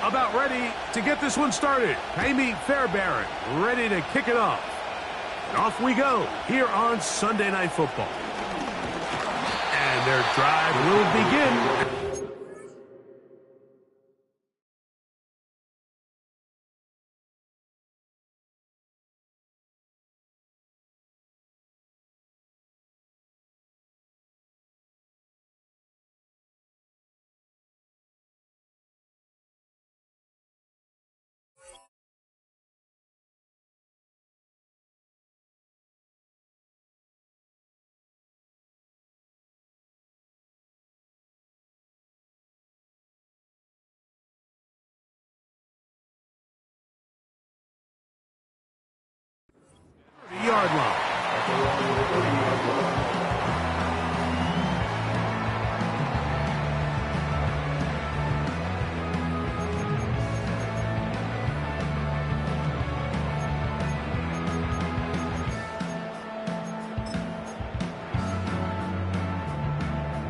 about ready to get this one started. Amy Fairbairn ready to kick it off. And off we go here on Sunday Night Football. And their drive will begin. Yard line.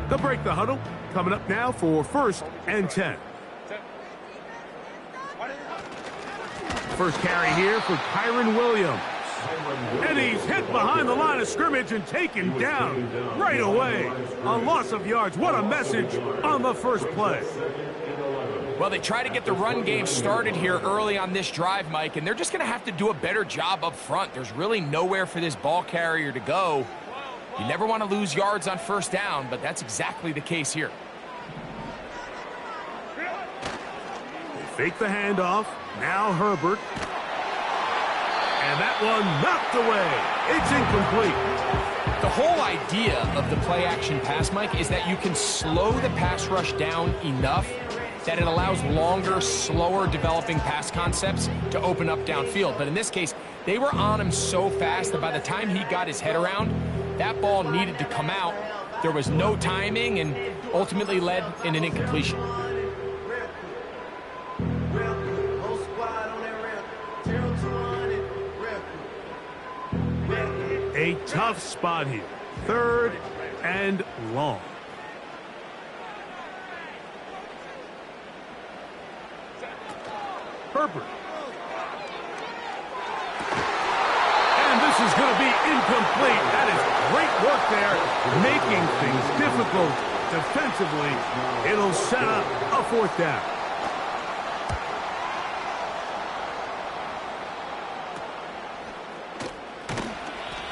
They'll break the huddle. Coming up now for 1st and 10. First carry here for Kyron Williams. And he's hit behind the line of scrimmage and taken down right away. A loss of yards. What a message on the first play. Well, they try to get the run game started here early on this drive, Mike, and they're just going to have to do a better job up front. There's really nowhere for this ball carrier to go. You never want to lose yards on 1st down, but that's exactly the case here. They fake the handoff. Now Herbert. And that one knocked away. It's incomplete. The whole idea of the play-action pass, Mike, is that you can slow the pass rush down enough that it allows longer, slower developing pass concepts to open up downfield. But in this case, they were on him so fast that by the time he got his head around, that ball needed to come out. There was no timing and ultimately led in an incompletion. A tough spot here. 3rd and long. Herbert. And this is going to be incomplete. That is great work there, making things difficult defensively. It'll set up a 4th down.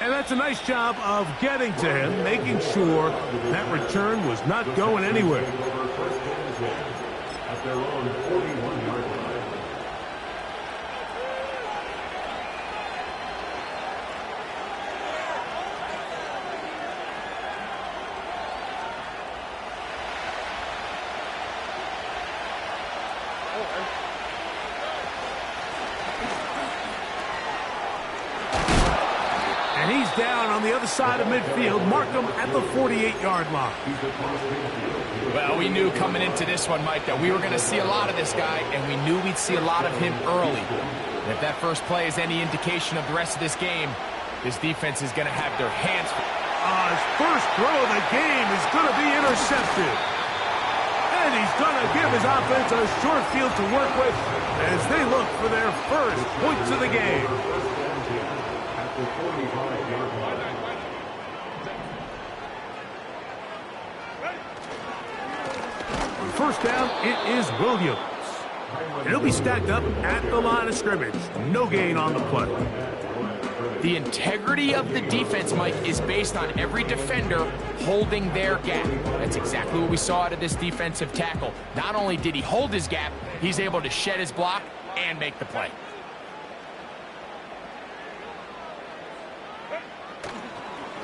And that's a nice job of getting to him, making sure that return was not going anywhere. At their own 41-yard line. He's down on the other side of midfield. Mark him at the 48-yard line. Well, we knew coming into this one, Mike, that we were going to see a lot of this guy, and we knew we'd see a lot of him early. And if that first play is any indication of the rest of this game, this defense is going to have their hands. His first throw of the game is going to be intercepted. And he's going to give his offense a short field to work with as they look for their first points of the game. First down, it is Williams. And he'll be stacked up at the line of scrimmage. No gain on the play. The integrity of the defense, Mike, is based on every defender holding their gap. That's exactly what we saw out of this defensive tackle. Not only did he hold his gap, he's able to shed his block and make the play.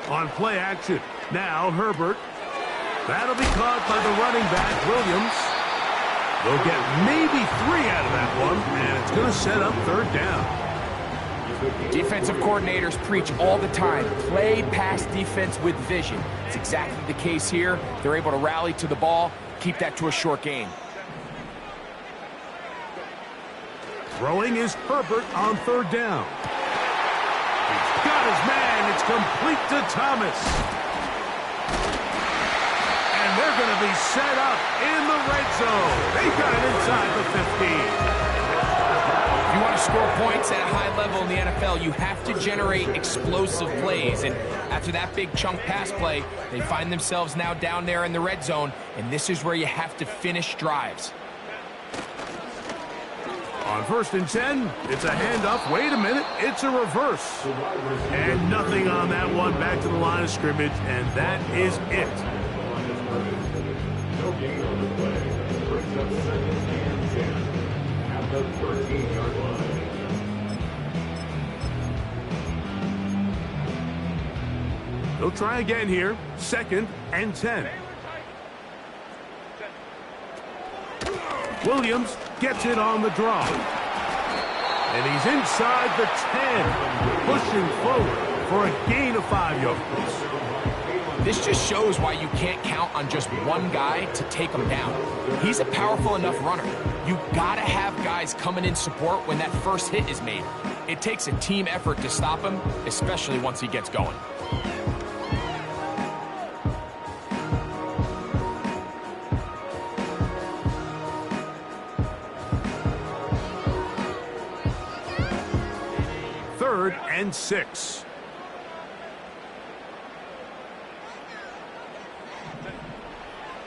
On play action, now Herbert. That'll be caught by the running back, Williams. They'll get maybe 3 out of that one, and it's going to set up 3rd down. Defensive coordinators preach all the time, play pass defense with vision. It's exactly the case here. They're able to rally to the ball, keep that to a short gain. Throwing is Herbert on 3rd down. He's got his man. It's complete to Thomas. And they're going to be set up in the red zone. They got it inside the 15. score points at a high level in the NFL, you have to generate explosive plays. And after that big chunk pass play, they find themselves now down there in the red zone, and this is where you have to finish drives. On 1st and 10, it's a handoff. Wait a minute, it's a reverse. And nothing on that one, back to the line of scrimmage, and that is it. No gain on the play. Brings up 2nd and 10 at the 13-yard line. They'll try again here. 2nd and 10. Williams gets it on the draw. And he's inside the 10, pushing forward for a gain of 5 yards. This just shows why you can't count on just one guy to take him down. He's a powerful enough runner. You gotta have guys coming in support when that first hit is made. It takes a team effort to stop him, especially once he gets going. Third and 6.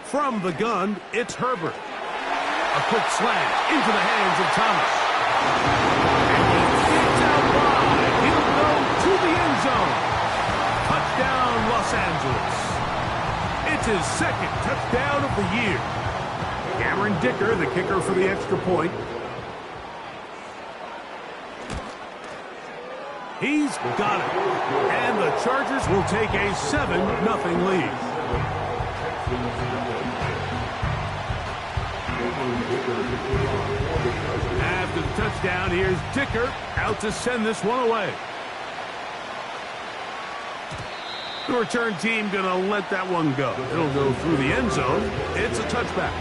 From the gun, it's Herbert. A quick slant into the hands of Thomas. And he gets out wide. He'll go to the end zone. Touchdown, Los Angeles. It's his 2nd touchdown of the year. Cameron Dicker, the kicker for the extra point. He's got it. And the Chargers will take a 7-0 lead. After the touchdown, here's Dicker out to send this one away. The return team going to let that one go. It'll go through the end zone. It's a touchback.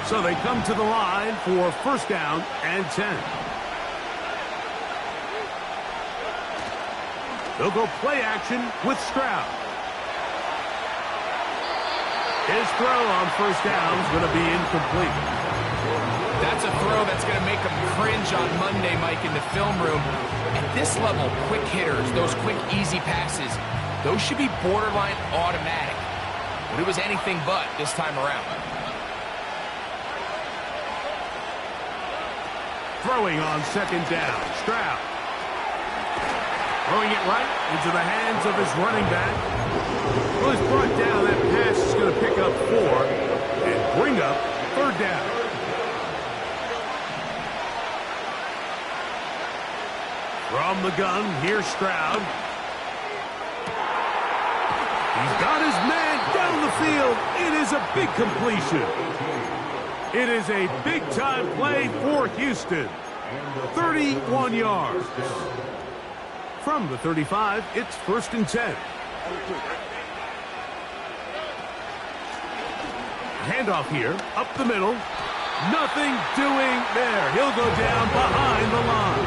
So they come to the line for 1st down and 10. They'll go play action with Stroud. His throw on 1st down is going to be incomplete. That's a throw that's going to make them cringe on Monday, Mike, in the film room. At this level, quick hitters, those quick, easy passes, those should be borderline automatic. But it was anything but this time around. Throwing on 2nd down, Stroud. Throwing it right into the hands of his running back. Well, he's brought down. That pass is going to pick up 4 and bring up 3rd down. From the gun, here's Stroud. He's got his man down the field. It is a big completion. It is a big-time play for Houston. 31 yards. From the 35, it's 1st and 10. Handoff here, up the middle. Nothing doing there. He'll go down behind the line.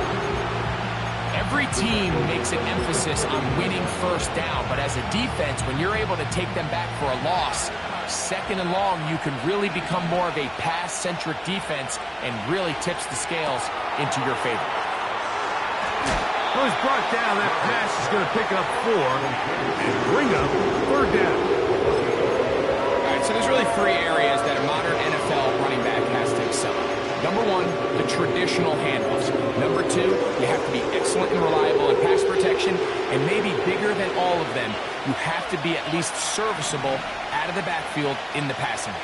Every team makes an emphasis on winning 1st down, but as a defense, when you're able to take them back for a loss, 2nd and long, you can really become more of a pass-centric defense and really tips the scales into your favor. Well, he's brought down. That pass is going to pick up 4 and bring up 3rd down. All right, so there's really 3 areas that a modern NFL running back has to excel. Number 1, the traditional handoffs. Number 2, you have to be excellent and reliable in pass protection, and maybe bigger than all of them, you have to be at least serviceable out of the backfield in the passing game.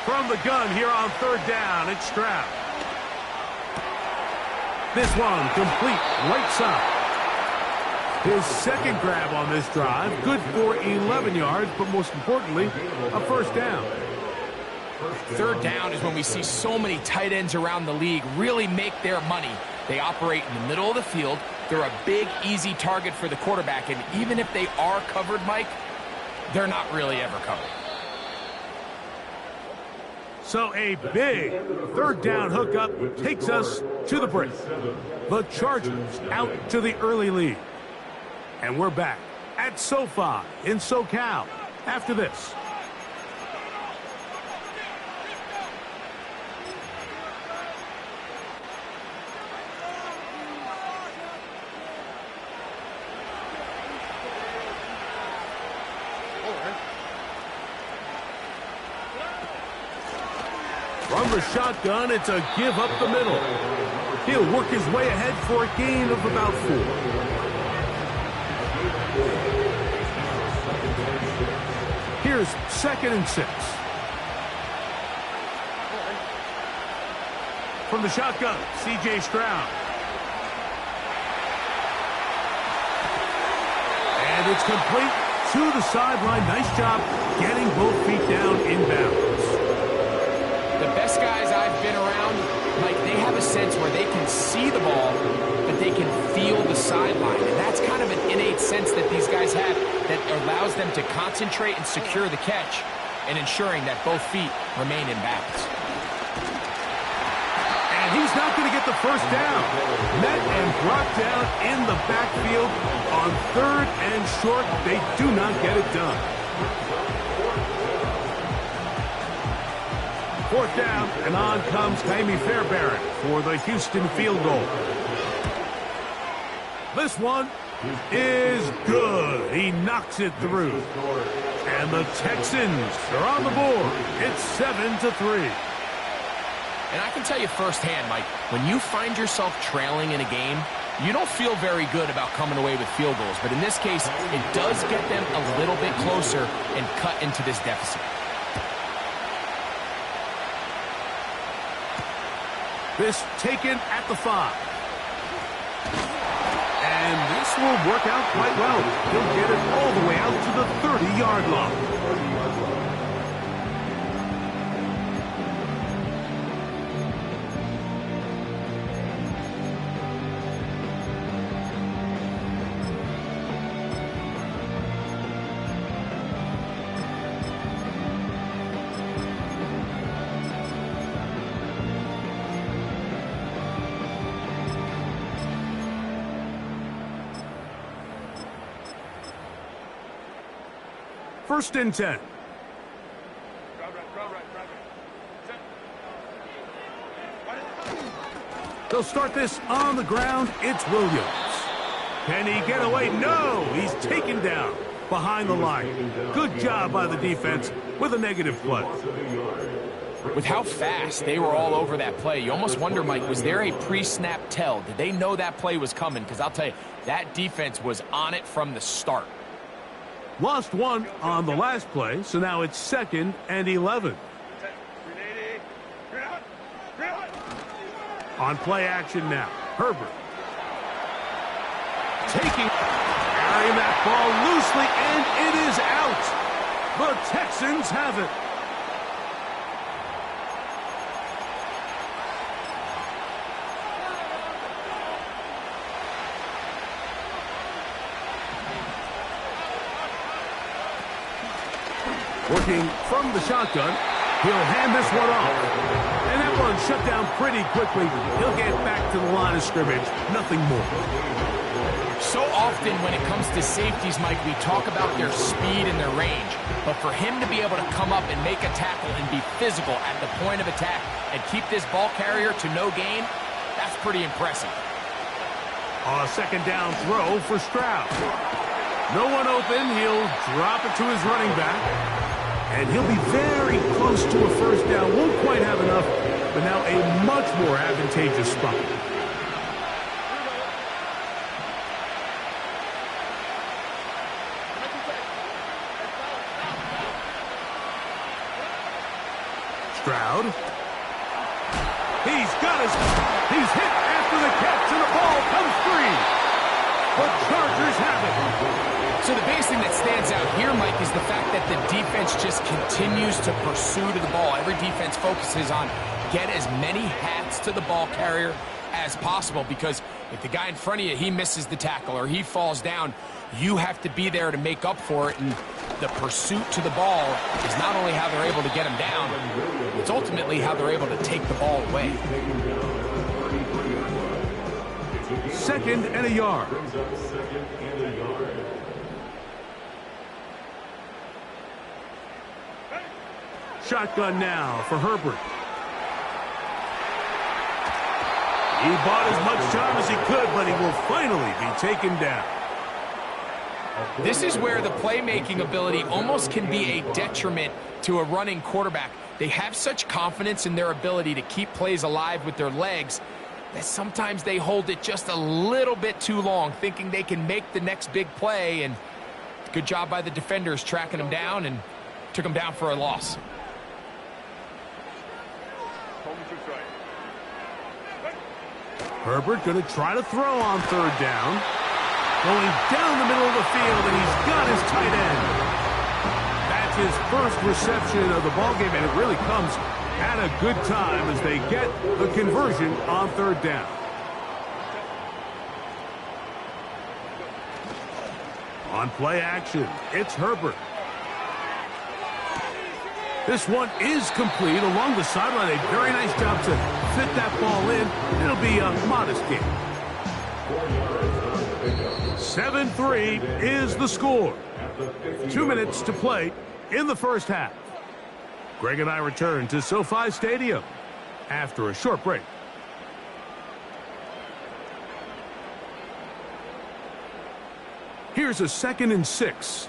From the gun here on 3rd down, it's Stroud. This one complete right side. His 2nd grab on this drive, good for 11 yards, but most importantly, a 1st down. 3rd down is when we see so many tight ends around the league really make their money. They operate in the middle of the field. They're a big, easy target for the quarterback, and even if they are covered, Mike, they're not really ever covered. So a big 3rd down hookup takes us to the break. The Chargers out to the early lead. And we're back at SoFi in SoCal after this. From the shotgun, it's a give up the middle. He'll work his way ahead for a gain of about 4. Here's 2nd and 6. From the shotgun, C.J. Stroud. And it's complete to the sideline. Nice job getting both feet down inbounds. The best guys I've been around, Mike, they have a sense where they can see the ball, but they can feel the sideline. And that's kind of an innate sense that these guys have that allows them to concentrate and secure the catch and ensuring that both feet remain in bounds. And he's not going to get the first down. Met and brought down in the backfield on 3rd and short. They do not get it done. 4th down, and on comes Jaime Fairbairn for the Houston field goal. This one is good. He knocks it through. And the Texans are on the board. It's 7-3. And I can tell you firsthand, Mike, when you find yourself trailing in a game, you don't feel very good about coming away with field goals. But in this case, it does get them a little bit closer and cut into this deficit. This taken at the 5. And this will work out quite well. He'll get it all the way out to the 30-yard line. First and 10. They'll start this on the ground. It's Williams. Can he get away? No! He's taken down behind the line. Good job by the defense with a negative play. With how fast they were all over that play, you almost wonder, Mike, was there a pre-snap tell? Did they know that play was coming? Because I'll tell you, that defense was on it from the start. Lost one on the last play, so now it's 2nd and 11. On play action now, Herbert. Carrying that ball loosely, and it is out. The Texans have it. Working from the shotgun, he'll hand this one off. And that one shut down pretty quickly. He'll get back to the line of scrimmage. Nothing more. So often when it comes to safeties, Mike, we talk about their speed and their range. But for him to be able to come up and make a tackle and be physical at the point of attack and keep this ball carrier to no gain, that's pretty impressive. A 2nd down throw for Stroud. No one open. He'll drop it to his running back. And he'll be very close to a first down. Won't quite have enough, but now a much more advantageous spot. Stroud. He's hit after the catch, and the ball comes free. The Chargers have it. So the biggest thing that stands out here, Mike, is the fact that the defense just continues to pursue to the ball. Every defense focuses on get as many hats to the ball carrier as possible, because if the guy in front of you, he misses the tackle or he falls down, you have to be there to make up for it. And the pursuit to the ball is not only how they're able to get him down, it's ultimately how they're able to take the ball away. 2nd and a yard. Shotgun now for Herbert. He bought as much time as he could, but he will finally be taken down. This is where the playmaking ability almost can be a detriment to a running quarterback. They have such confidence in their ability to keep plays alive with their legs that sometimes they hold it just a little bit too long, thinking they can make the next big play. And good job by the defenders tracking him down and took him down for a loss. Herbert going to try to throw on third down. Going down the middle of the field, and he's got his tight end. That's his first reception of the ballgame, and it really comes at a good time as they get the conversion on third down. On play action, it's Herbert. This one is complete along the sideline. A very nice job to fit that ball in. It'll be a modest gain. 7-3 is the score. 2 minutes to play in the first half. Greg and I return to SoFi Stadium after a short break. Here's a 2nd and 6.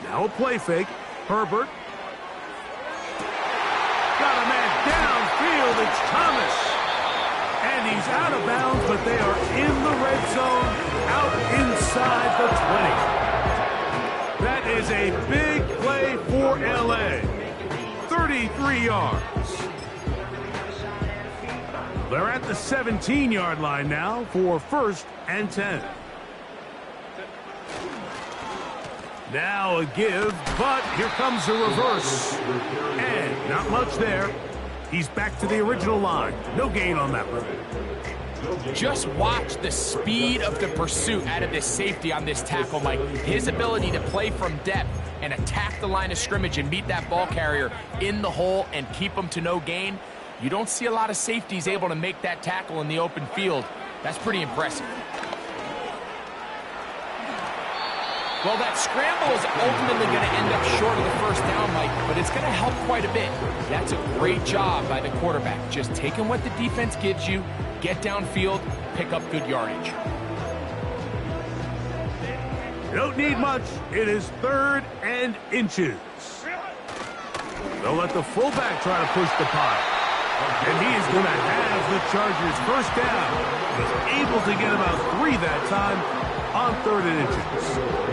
Now a play fake. Herbert. Got a man downfield. It's Thomas. And he's out of bounds, but they are in the red zone, out inside the 20. That is a big play for LA. 33 yards. They're at the 17-yard line now for 1st and 10. Now a give, but here comes a reverse. And not much there. He's back to the original line. No gain on that one. Just watch the speed of the pursuit out of this safety on this tackle, Mike. His ability to play from depth and attack the line of scrimmage and meet that ball carrier in the hole and keep him to no gain. You don't see a lot of safeties able to make that tackle in the open field. That's pretty impressive. Well, that scramble is ultimately going to end up short of the first down, Mike, but it's going to help quite a bit. That's a great job by the quarterback. Just taking what the defense gives you, get downfield, pick up good yardage. Don't need much. It is 3rd and inches. They'll let the fullback try to push the pile. And he is going to have the Chargers first down. Was able to get about 3 that time on 3rd and inches.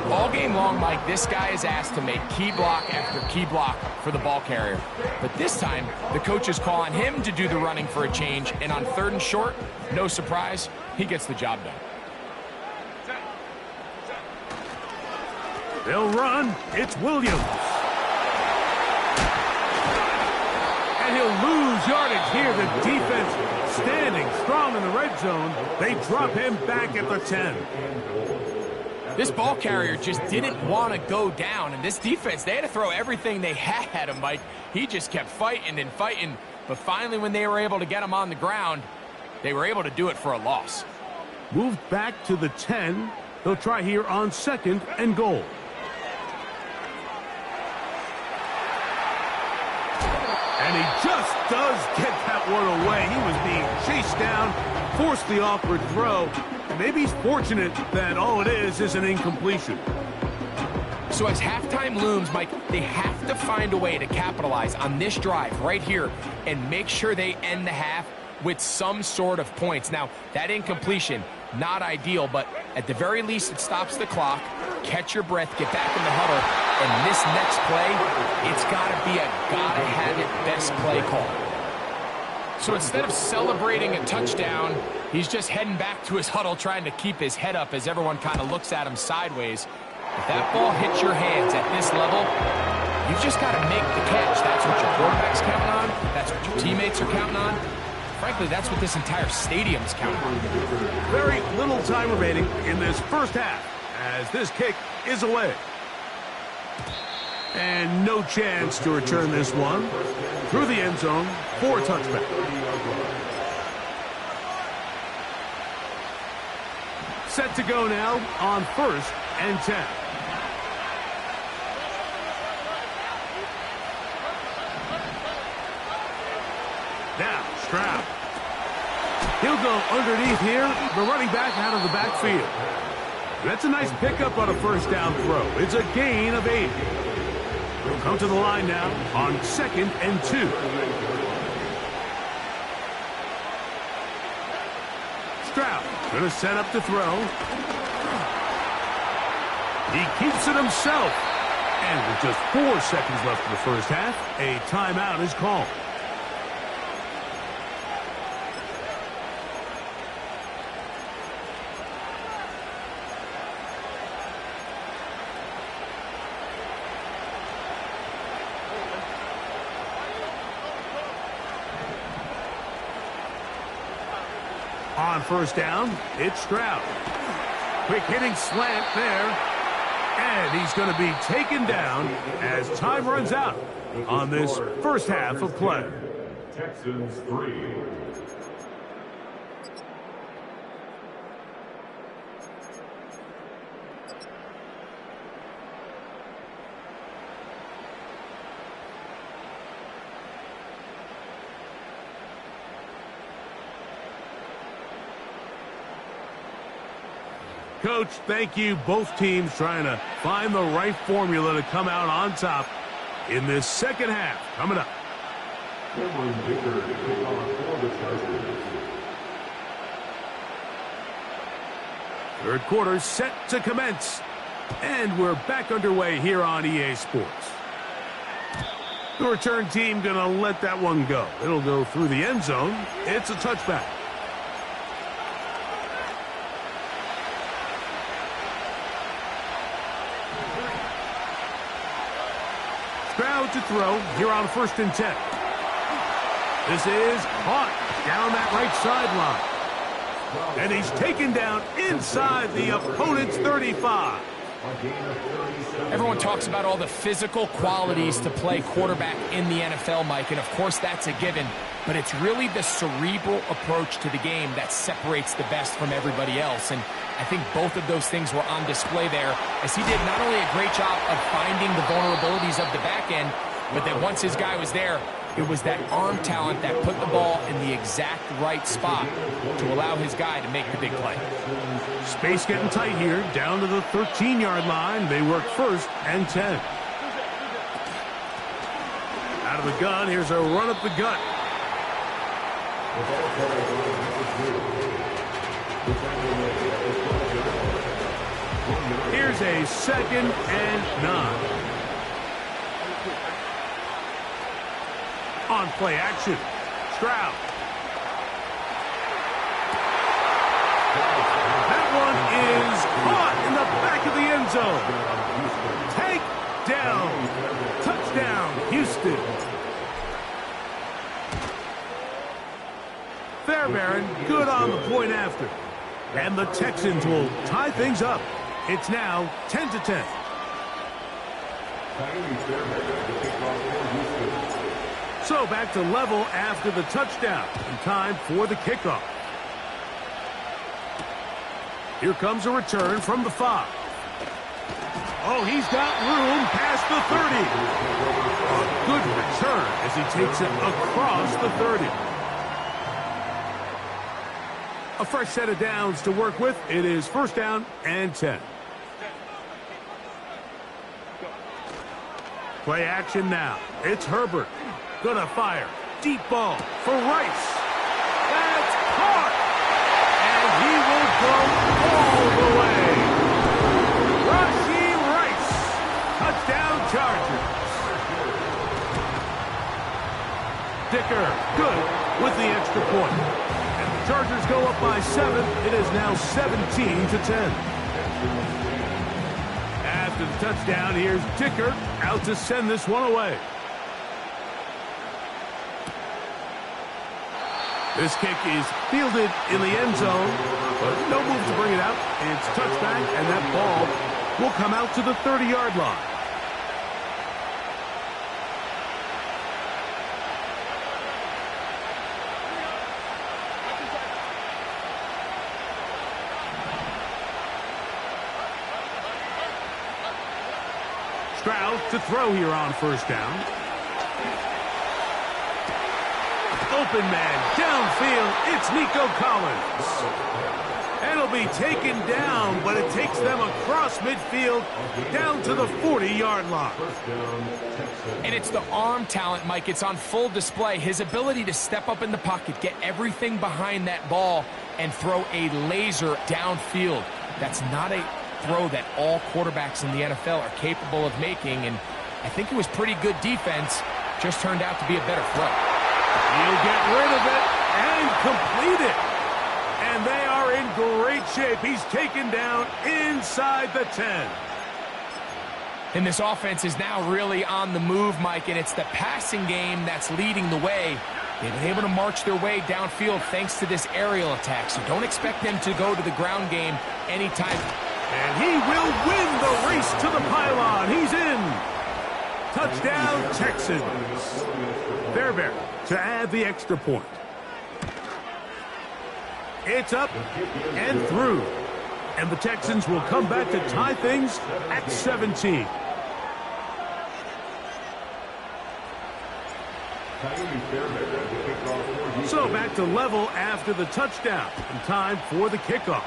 All game long, Mike, this guy is asked to make key block after key block for the ball carrier. But this time, the coaches call on him to do the running for a change, and on 3rd and short, no surprise, he gets the job done. They'll run. It's Williams. And he'll lose yardage here. The defense standing strong in the red zone. They drop him back at the 10. This ball carrier just didn't want to go down, and this defense, they had to throw everything they had at him, Mike. He just kept fighting and fighting, but finally when they were able to get him on the ground, they were able to do it for a loss. Moved back to the 10. They'll try here on 2nd and goal. And he just does get that one away. He was being chased down, forced the awkward throw. Maybe he's fortunate that all it is an incompletion. So as halftime looms, Mike, they have to find a way to capitalize on this drive right here and make sure they end the half with some sort of points. Now, that incompletion, not ideal, but at the very least it stops the clock. Catch your breath, get back in the huddle, and this next play, it's got to be a gotta-have-it best play call. So instead of celebrating a touchdown, he's just heading back to his huddle trying to keep his head up as everyone kind of looks at him sideways. If that ball hits your hands at this level, you've just got to make the catch. That's what your quarterback's counting on. That's what your teammates are counting on. Frankly, that's what this entire stadium's counting on. Very little time remaining in this first half as this kick is away. And no chance to return this one through the end zone for a touchback. Set to go now on 1st and 10. Now, Stroud. He'll go underneath here. The running back out of the backfield. That's a nice pickup on a first down throw. It's a gain of 8. He'll come to the line now on 2nd and 2. Stroud going to set up to throw. He keeps it himself. And with just 4 seconds left in the first half, a timeout is called. On first down, it's Stroud. Quick hitting slant there. And he's going to be taken down as time runs out on this first half of play. Texans 3. Coach, thank you. Both teams trying to find the right formula to come out on top in this second half. Coming up. Third quarter set to commence. And we're back underway here on EA Sports. The return team going to let that one go. It'll go through the end zone. It's a touchback. Stroud to throw here on 1st and 10. This is caught down that right sideline. And he's taken down inside the opponent's 35. Everyone talks about all the physical qualities to play quarterback in the NFL, Mike, and of course that's a given. But it's really the cerebral approach to the game that separates the best from everybody else. And I think both of those things were on display there, as he did not only a great job of finding the vulnerabilities of the back end, but that once his guy was there, it was that arm talent that put the ball in the exact right spot to allow his guy to make the big play. Space getting tight here, down to the 13-yard line. They work 1st and 10. Out of the gun, here's a run up the gut. Here's a 2nd and 9. On play action, Stroud. That one is caught in the back of the end zone. Take down. Touchdown, Houston. Fairbairn, good on the point after. And the Texans will tie things up. It's now 10-10. So back to level after the touchdown. And time for the kickoff. Here comes a return from the 5. Oh, he's got room past the 30. A good return as he takes it across the 30. A fresh set of downs to work with. It is 1st down and 10. Play action now. It's Herbert. Gonna fire. Deep ball for Rice. That's caught. And he will go all the way. Rashee Rice. Touchdown Chargers. Dicker, good with the extra point. And the Chargers go up by 7. It is now 17-10. After the touchdown, here's Dicker out to send this one away. This kick is fielded in the end zone, but no move to bring it out. It's touchback, and that ball will come out to the 30-yard line. Stroud to throw here on first down. Open man downfield. It's Nico Collins. And it'll be taken down, but it takes them across midfield down to the 40-yard line. And it's the arm talent, Mike. It's on full display. His ability to step up in the pocket, get everything behind that ball, and throw a laser downfield. That's not a throw that all quarterbacks in the NFL are capable of making, and I think it was pretty good defense. Just turned out to be a better throw. He'll get rid of it and complete it. And they are in great shape. He's taken down inside the 10. And this offense is now really on the move, Mike, and it's the passing game that's leading the way. They've been able to march their way downfield thanks to this aerial attack, so don't expect them to go to the ground game anytime. And he will win the race to the pylon. He's in. Touchdown, Texans. Fairbairn to add the extra point. It's up and through. And the Texans will come back to tie things at 17. So back to level after the touchdown. And time for the kickoff.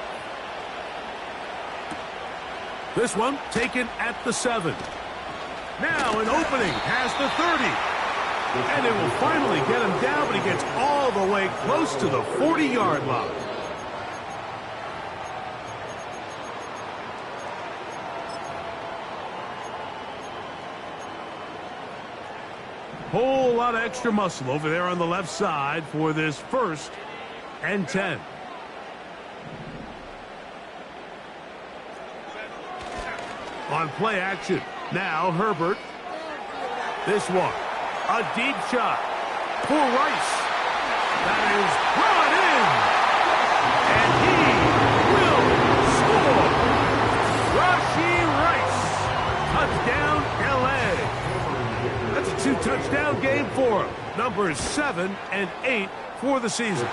This one taken at the 7. Now an opening past the 30. And it will finally get him down, but he gets all the way close to the 40-yard line. Whole lot of extra muscle over there on the left side for this 1st and 10. On play action, now Herbert. This one, a deep shot for Rice. That is brought in. And he will score. Rashee Rice. Touchdown, L.A. That's a 2-touchdown game for him. Numbers 7 and 8 for the season.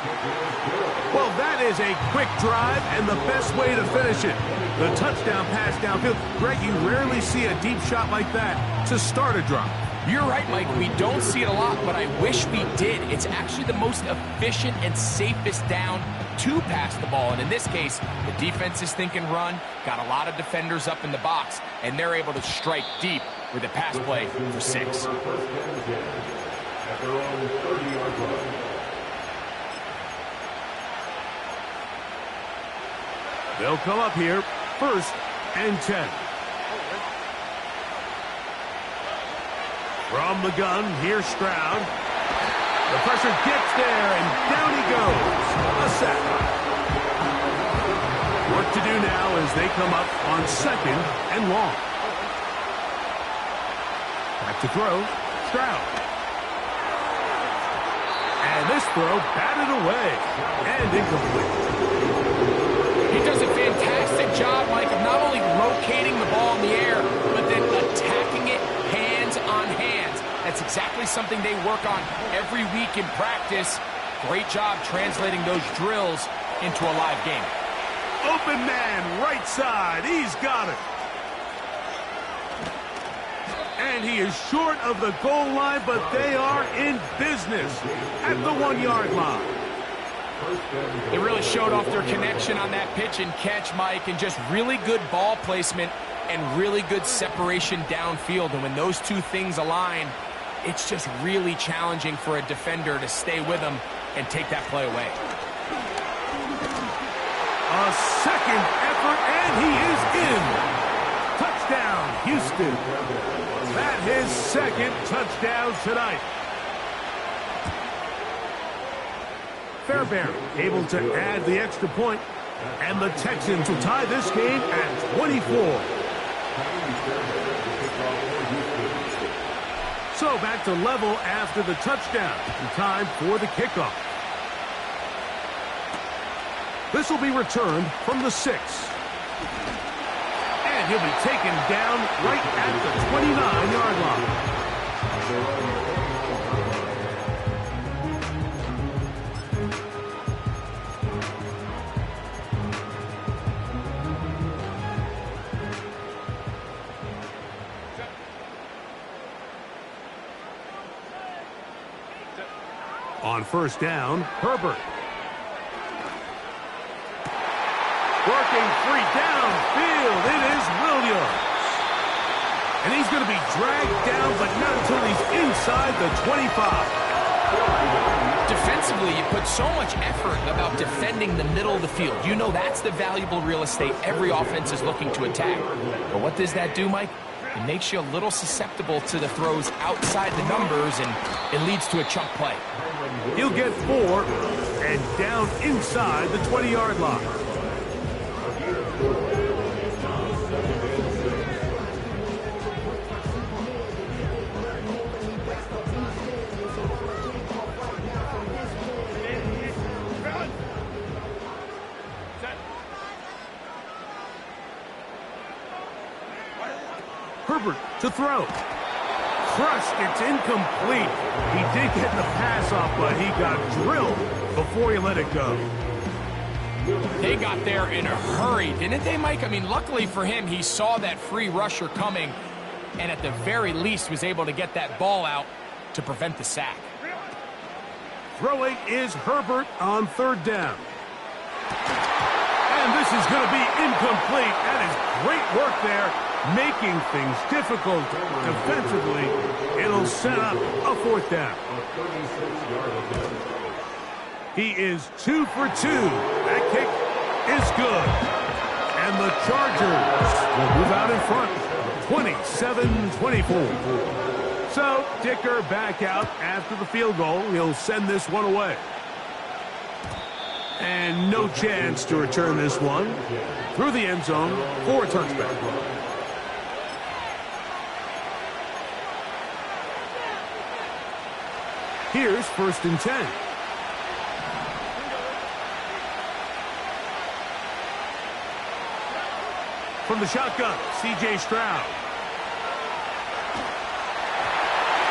Well, that is a quick drive and the best way to finish it. The touchdown pass downfield. Greg, you rarely see a deep shot like that to start a drive. You're right, Mike. We don't see it a lot, but I wish we did. It's actually the most efficient and safest down to pass the ball. And in this case, the defense is thinking run, got a lot of defenders up in the box, and they're able to strike deep with a pass play for 6. They'll come up here, 1st and 10. From the gun, here's Stroud. The pressure gets there, and down he goes. A sack. Work to do now as they come up on 2nd and long. Back to throw, Stroud. And this throw batted away and incomplete. He does a fantastic job, Mike, of not only rotating the ball in the air, but then attacking it hands on hands. That's exactly something they work on every week in practice. Great job translating those drills into a live game. Open man, right side. He's got it. And he is short of the goal line, but they are in business at the 1-yard line. They really showed off their connection on that pitch and catch, Mike, and just really good ball placement and really good separation downfield. And when those two things align, it's just really challenging for a defender to stay with them and take that play away. A second effort, and he is in. Touchdown, Houston. That his 2nd touchdown tonight. Fairbairn able to add the extra point, and the Texans will tie this game at 24. So back to level after the touchdown, and time for the kickoff. This will be returned from the 6. And he'll be taken down right at the 29-yard line. first down. Herbert. Working free downfield. It is Williams. And he's going to be dragged down, but not until he's inside the 25. Defensively, you put so much effort about defending the middle of the field. You know that's the valuable real estate every offense is looking to attack. But what does that do, Mike? It makes you a little susceptible to the throws outside the numbers, and it leads to a chunk play. He'll get 4 and down inside the 20-yard line. Herbert to throw. Crushed. It's incomplete. He did get the pass off, but he got drilled before he let it go. They got there in a hurry, didn't they, Mike? I mean, luckily for him, he saw that free rusher coming and at the very least was able to get that ball out to prevent the sack. Throwing is Herbert on third down. And this is going to be incomplete. That is great work there, making things difficult defensively. It'll set up a fourth down. He is 2 for 2. That kick is good. And the Chargers will move out in front, 27-24. So, Dicker back out after the field goal. He'll send this one away. And no chance to return this one through the end zone for a touchback. Here's 1st and 10. From the shotgun, C.J. Stroud.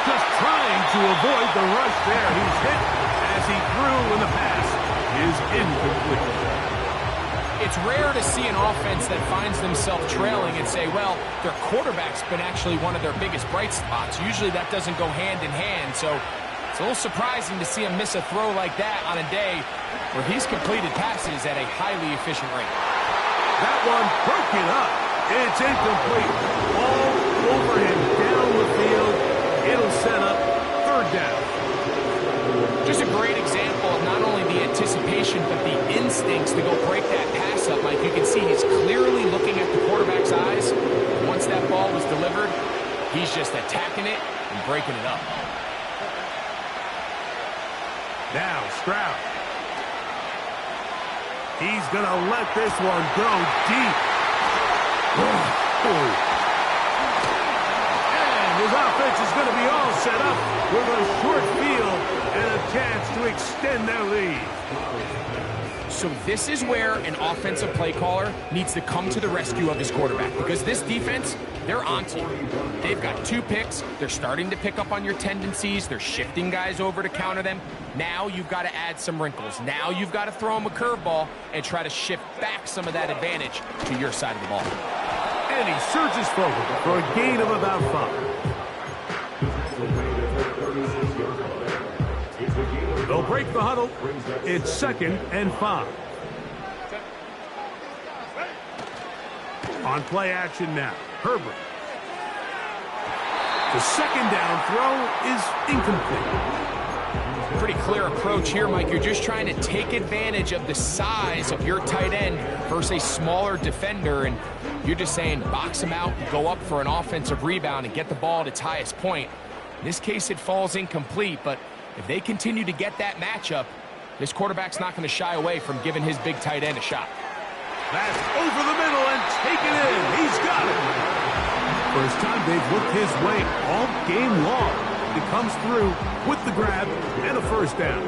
Just trying to avoid the rush there. He's hit as he threw, and the pass is incomplete. It's rare to see an offense that finds themselves trailing and say, well, their quarterback's been actually one of their biggest bright spots. Usually that doesn't go hand in hand, so it's a little surprising to see him miss a throw like that on a day where he's completed passes at a highly efficient rate. That one broken up. It's incomplete. All over him down the field. It'll set up third down. Just a great example of not only the anticipation, but the instincts to go break that pass up. Like you can see, he's clearly looking at the quarterback's eyes. Once that ball was delivered, he's just attacking it and breaking it up. Now, Stroud. He's going to let this one go deep. And his offense is going to be all set up with a short field and a chance to extend their lead. So this is where an offensive play caller needs to come to the rescue of his quarterback, because this defense, they're onto you. They've got 2 picks. They're starting to pick up on your tendencies. They're shifting guys over to counter them. Now you've got to add some wrinkles. Now you've got to throw them a curveball and try to shift back some of that advantage to your side of the ball. And he surges forward for a gain of about 5. They'll break the huddle. It's 2nd and 5. On play action now, Herbert. The 2nd down throw is incomplete. Pretty clear approach here, Mike. You're just trying to take advantage of the size of your tight end versus a smaller defender, and you're just saying box him out, go up for an offensive rebound, and get the ball at its highest point. In this case, it falls incomplete, but if they continue to get that matchup, this quarterback's not going to shy away from giving his big tight end a shot. That's over the middle and taken in. He's got it. First time they've looked his way all game long. He comes through with the grab and a first down.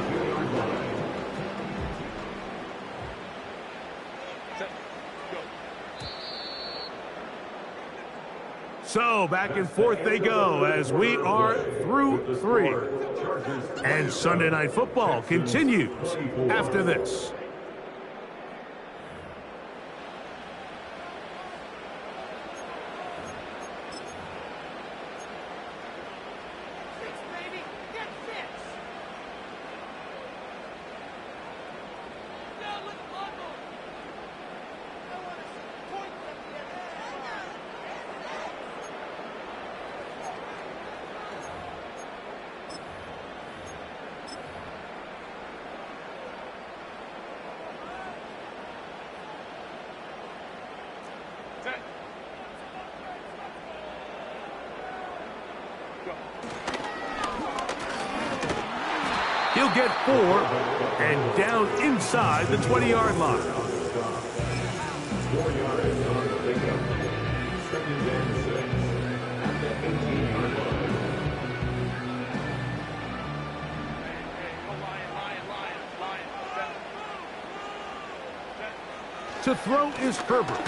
So back and forth they go as we are through 3. And Sunday Night Football continues after this. He'll get 4 and down inside the 20-yard line. 4 yards on the pickup. Second and 6 at the 18-yard line. To throw is Herbert.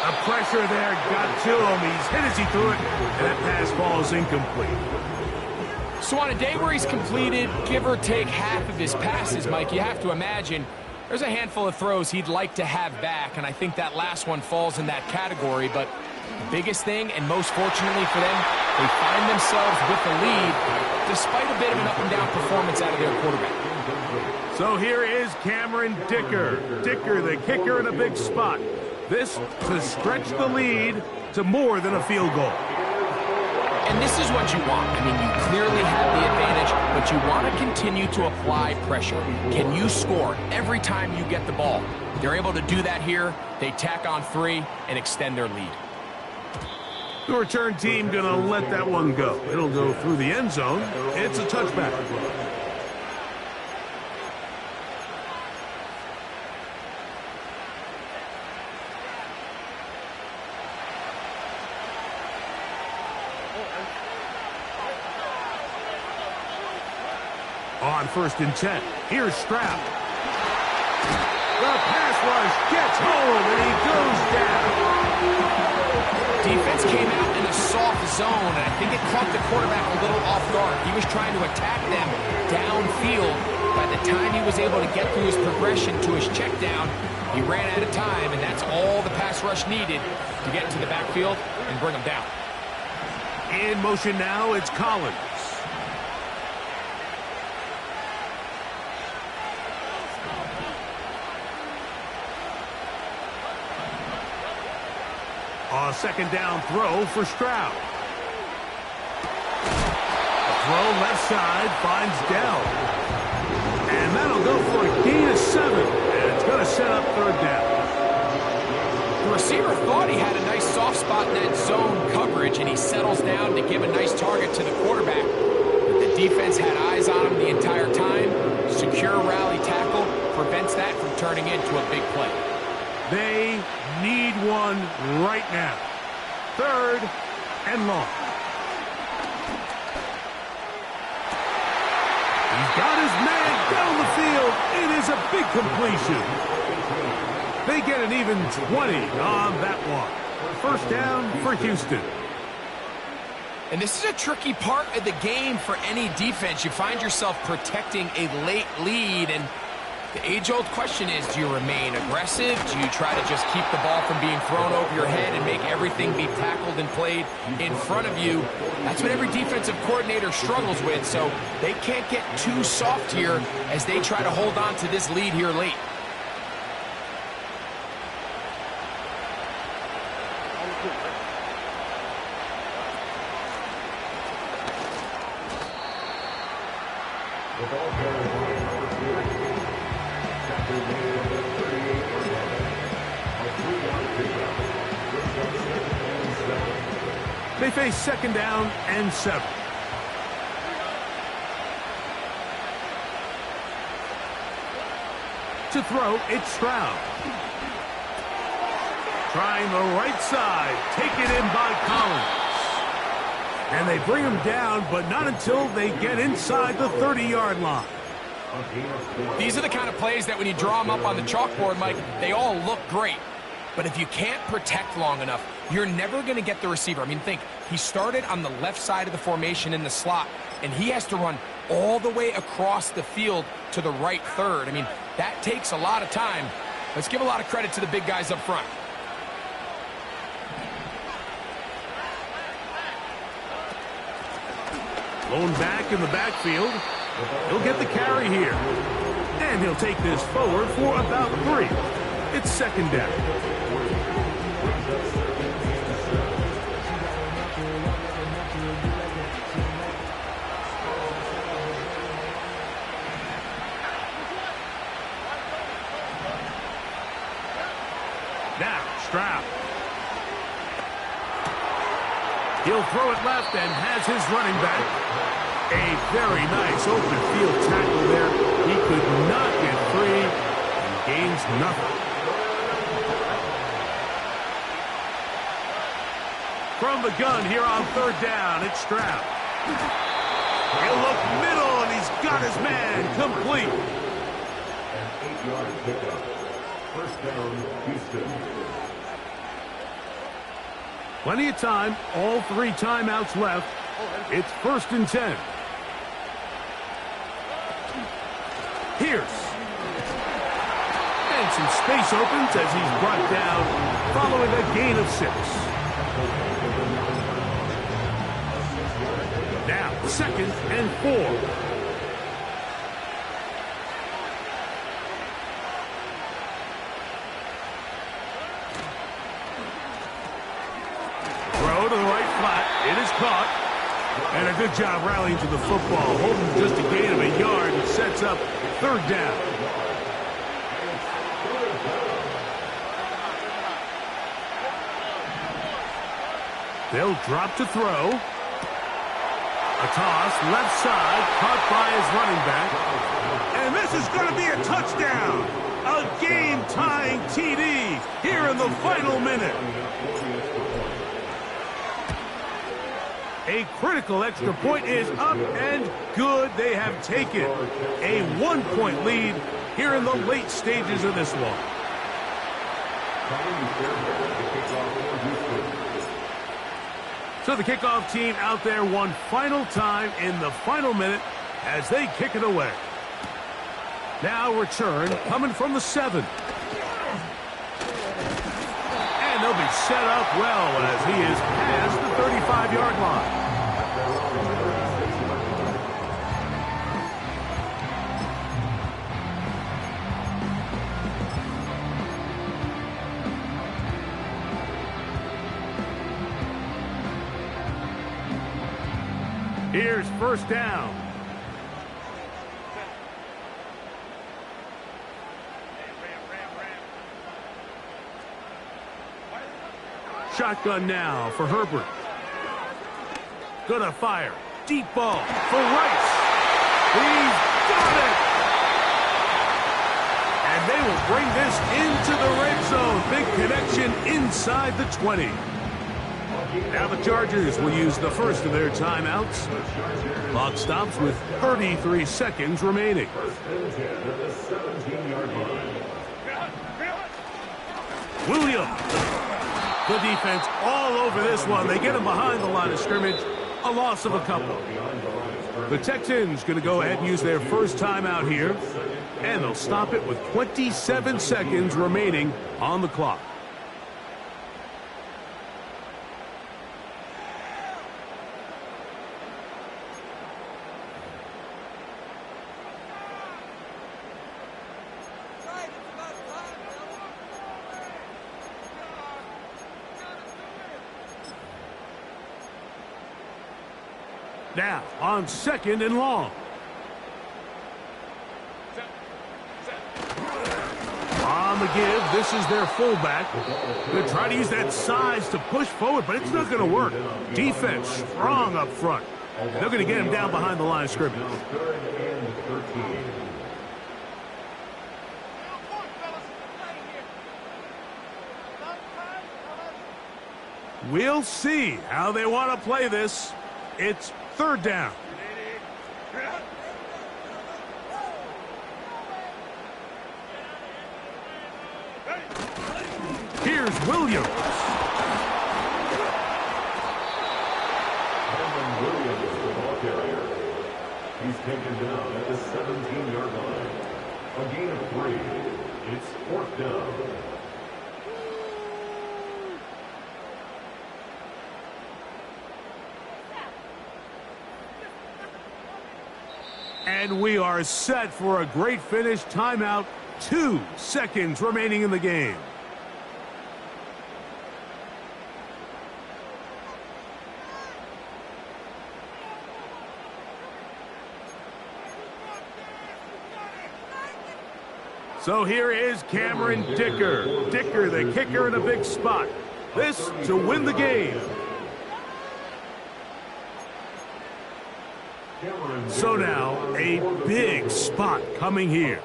The pressure there got to him. He's hit as he threw it, and that pass falls incomplete. So on a day where he's completed, give or take half of his passes, Mike, you have to imagine there's a handful of throws he'd like to have back, and I think that last one falls in that category. But the biggest thing, and most fortunately for them, they find themselves with the lead despite a bit of an up-and-down performance out of their quarterback. So here is Cameron Dicker. Dicker, the kicker, in a big spot. This to stretch the lead to more than a field goal. And this is what you want. I mean, you clearly have the advantage, but you want to continue to apply pressure. Can you score every time you get the ball? They're able to do that here. They tack on 3 and extend their lead. The return team going to let that one go. It'll go through the end zone. It's a touchback. On 1st and 10, here's Stroud. The pass rush gets home, and he goes down. Defense came out in a soft zone, and I think it caught the quarterback a little off guard. He was trying to attack them downfield. By the time he was able to get through his progression to his check down, he ran out of time, and that's all the pass rush needed to get into the backfield and bring him down. In motion now, it's Collins. A 2nd down throw for Stroud. A throw left side finds Dell. And that'll go for a gain of 7. And it's going to set up 3rd down. The receiver thought he had a nice soft spot in that zone coverage, and he settles down to give a nice target to the quarterback. But the defense had eyes on him the entire time. Secure rally tackle prevents that from turning into a big play. They need one right now. 3rd and long. He's got his man down the field. It is a big completion. They get an even 20 on that one. 1st down for Houston. And this is a tricky part of the game for any defense. You find yourself protecting a late lead, and the age-old question is, do you remain aggressive? Do you try to just keep the ball from being thrown over your head and make everything be tackled and played in front of you? That's what every defensive coordinator struggles with, so they can't get too soft here as they try to hold on to this lead here late. The ball carried by number 3. After the 38-yard line. A 3-yard pickup. Brings up 2nd and 7. They face 2nd down and 7. To throw, it's Stroud. Trying the right side. Taken in by Collins. And they bring him down, but not until they get inside the 30-yard line. These are the kind of plays that when you draw them up on the chalkboard, Mike, they all look great. But if you can't protect long enough, you're never going to get the receiver. I mean, think, he started on the left side of the formation in the slot, and he has to run all the way across the field to the right 3rd. I mean, that takes a lot of time. Let's give a lot of credit to the big guys up front. Blown back in the backfield. He'll get the carry here. And he'll take this forward for about 3. It's 2nd down. Now, Stroud. He'll throw it left and has his running back. A very nice open field tackle there. He could not get free and gains nothing. From the gun here on third down, it's Stroud. He'll look middle, and he's got his man complete. An 8-yard pickup. First down, Houston. Plenty of time. All 3 timeouts left. It's 1st and 10. Pierce. And some space opens as he's brought down following a gain of 6. Now, 2nd and 4. Throw to the right flat. It is caught. And a good job rallying to the football. Holding just a gain of a yard and sets up 3rd down. They'll drop to throw. A toss, left side, caught by his running back. And this is going to be a touchdown. A game-tying TD here in the final minute. A critical extra point is up and good. They have taken a 1-point lead here in the late stages of this one. So the kickoff team out there one final time in the final minute as they kick it away. Now return coming from the 7. And they'll be set up well as he is past the 35-yard line. Here's 1st down. Shotgun now for Herbert. Gonna fire. Deep ball for Rice. He's got it! And they will bring this into the red zone. Big connection inside the 20. Now the Chargers will use the first of their timeouts. Clock stops with 33 seconds remaining. Williams. The defense all over this one. They get him behind the line of scrimmage. A loss of a couple. The Texans going to go ahead and use their first timeout here. And they'll stop it with 27 seconds remaining on the clock. Now, on 2nd and long. On the give, this is their fullback. They're trying to use that size to push forward, but it's not going to work. Defense strong up front. They're going to get him down behind the line of scrimmage. We'll see how they want to play this. It's 3rd down. Here's Williams. The ball carrier. He's taken down at the 17-yard line. A gain of 3. It's 4th down. And we are set for a great finish. Timeout. 2 seconds remaining in the game. So here is Cameron Dicker. Dicker, the kicker, in a big spot. This to win the game. Cameron So now, a big spot coming here.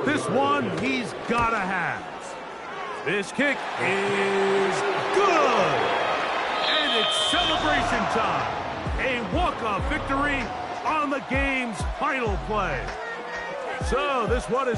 This one he's got to have. This kick is good. And it's celebration time. A walk-off victory on the game's final play. So this one is